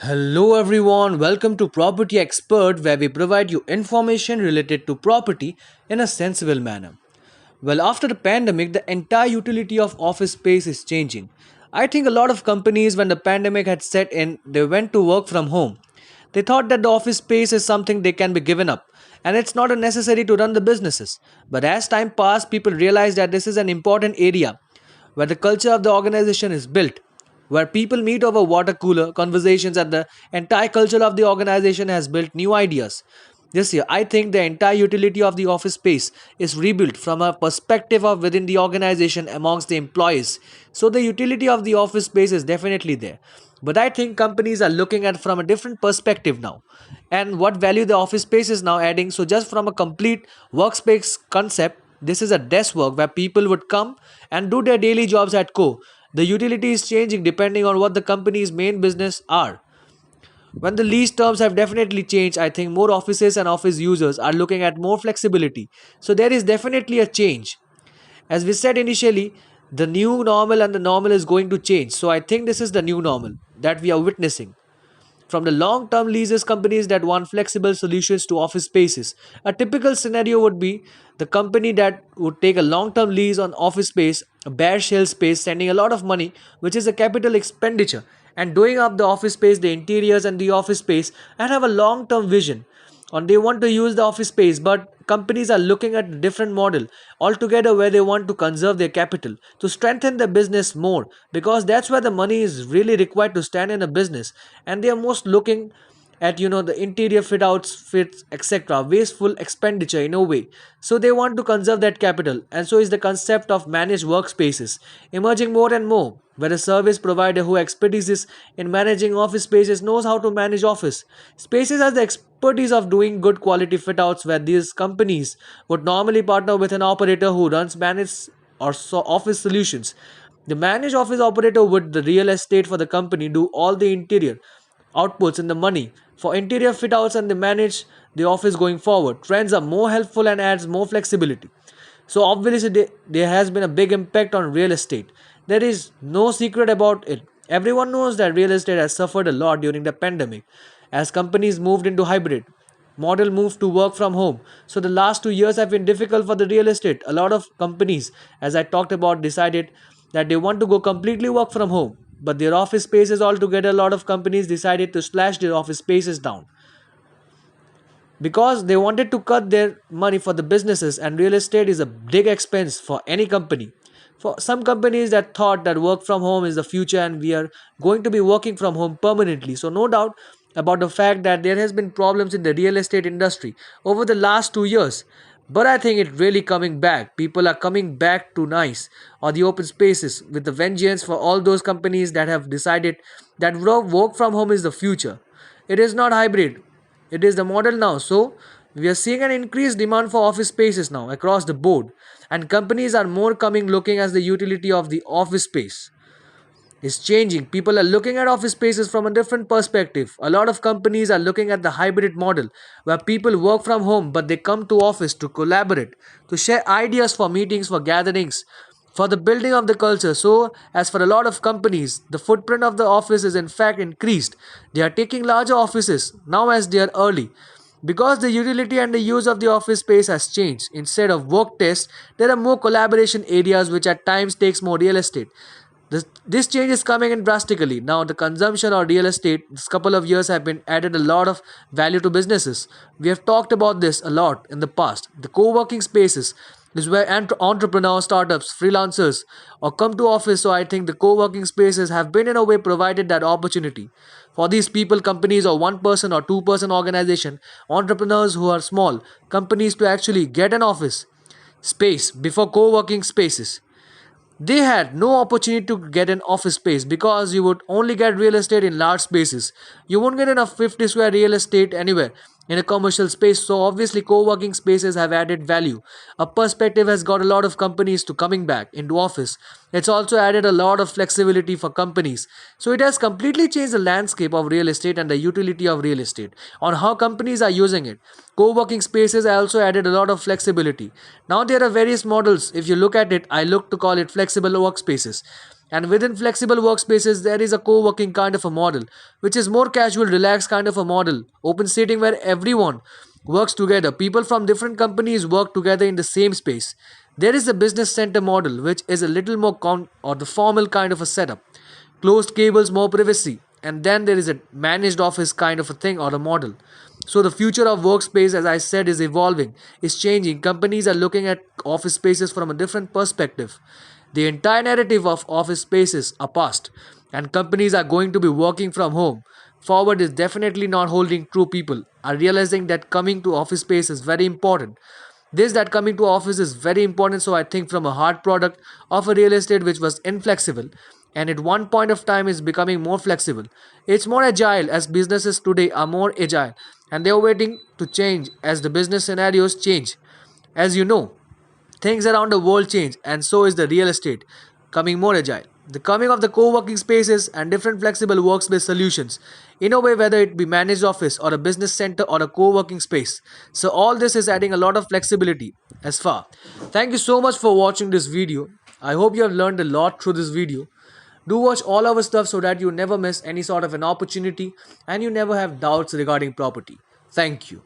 Hello everyone, welcome to Property Expert where we provide you information related to property in a sensible manner. Well, after the pandemic, the entire utility of office space is changing. I think a lot of companies, when the pandemic had set in, they went to work from home. They thought that the office space is something they can be given up and it's not a necessary to run the businesses. But as time passed, people realized that this is an important area where the culture of the organization is built, where people meet over water cooler conversations, and the entire culture of the organization has built new ideas. This year, I think the entire utility of the office space is rebuilt from a perspective of within the organization amongst the employees. So the utility of the office space is definitely there. But I think companies are looking at from a different perspective now. And what value the office space is now adding. So just from a complete workspace concept, this is a desk work where people would come and do their daily jobs at co. The utility is changing depending on what the company's main business are. When the lease terms have definitely changed, I think more offices and office users are looking at more flexibility. So there is definitely a change. As we said initially, the new normal and the normal is going to change. So I think this is the new normal that we are witnessing. From the long term leases companies that want flexible solutions to office spaces, a typical scenario would be the company that would take a long term lease on office space, a bare shell space, sending a lot of money, which is a capital expenditure, and doing up the office space, the interiors, and the office space, and have a long term vision on they want to use the office space, but companies are looking at a different model altogether where they want to conserve their capital to strengthen the business more, because that's where the money is really required to stand in a business. And they are most looking at the interior fit outs, fits, etc., wasteful expenditure in a way. So they want to conserve that capital, and so is the concept of managed workspaces emerging more and more, where a service provider who expertise in managing office spaces knows how to manage office spaces has the expertise of doing good quality fit outs, where these companies would normally partner with an operator who runs managed or office solutions. The managed office operator would the real estate for the company do all the interior outputs and the money for interior fit outs, and they manage the office going forward. Trends are more helpful and adds more flexibility. So obviously there has been a big impact on real estate. There is no secret about it. Everyone knows that real estate has suffered a lot during the pandemic as companies moved into hybrid model, moved to work from home. So the last 2 years have been difficult for the real estate. A lot of companies, as I talked about, decided that they want to go completely work from home, but their office spaces altogether, a lot of companies decided to slash their office spaces down because they wanted to cut their money for the businesses, and real estate is a big expense for any company. For some companies that thought that work from home is the future and we are going to be working from home permanently, so no doubt about the fact that there has been problems in the real estate industry over the last 2 years. But I think it really coming back. People are coming back to nice or the open spaces with the vengeance for all those companies that have decided that work from home is the future. It is not hybrid, it is the model now. So we are seeing an increased demand for office spaces now across the board, and companies are more coming looking as the utility of the office space is changing. People are looking at office spaces from a different perspective. A lot of companies are looking at the hybrid model where people work from home but they come to office to collaborate, to share ideas for meetings, for gatherings, for the building of the culture. So, as for a lot of companies, the footprint of the office is in fact increased. They are taking larger offices now as they are early. Because the utility and the use of the office space has changed. Instead of work tests, there are more collaboration areas which at times takes more real estate. This change is coming in drastically. Now, the consumption of real estate this couple of years have been added a lot of value to businesses. We have talked about this a lot in the past. The co-working spaces is where entrepreneurs, startups, freelancers, or come to office. So I think the co-working spaces have been in a way provided that opportunity for these people, companies, or one person or two-person organization, entrepreneurs who are small companies to actually get an office space before co-working spaces. They had no opportunity to get an office space because you would only get real estate in large spaces. You won't get enough 50 square real estate anywhere in a commercial space. So obviously co-working spaces have added value. A perspective has got a lot of companies to coming back into office. It's also added a lot of flexibility for companies. So it has completely changed the landscape of real estate and the utility of real estate on how companies are using it. Co-working spaces also added a lot of flexibility. Now there are various models. If you look at it, I look to call it flexible workspaces. And within flexible workspaces, there is a co working kind of a model, which is more casual, relaxed kind of a model, open seating where everyone works together. People from different companies work together in the same space. There is a business center model, which is a little more or the formal kind of a setup, closed cables, more privacy. And then there is a managed office kind of a thing or a model. So the future of workspace, as I said, is evolving, is changing. Companies are looking at office spaces from a different perspective. The entire narrative of office spaces are past, and companies are going to be working from home. Forward is definitely not holding true. People are realizing that coming to office space is very important. This that coming to office is very important. So I think from a hard product of a real estate which was inflexible, and at one point of time is becoming more flexible. It's more agile as businesses today are more agile, and they are waiting to change as the business scenarios change. As you know, things around the world change, and so is the real estate, coming more agile. The coming of the co working spaces and different flexible workspace solutions, in a way, whether it be managed office or a business center or a co working space. So, all this is adding a lot of flexibility as far. Thank you so much for watching this video. I hope you have learned a lot through this video. Do watch all our stuff so that you never miss any sort of an opportunity and you never have doubts regarding property. Thank you.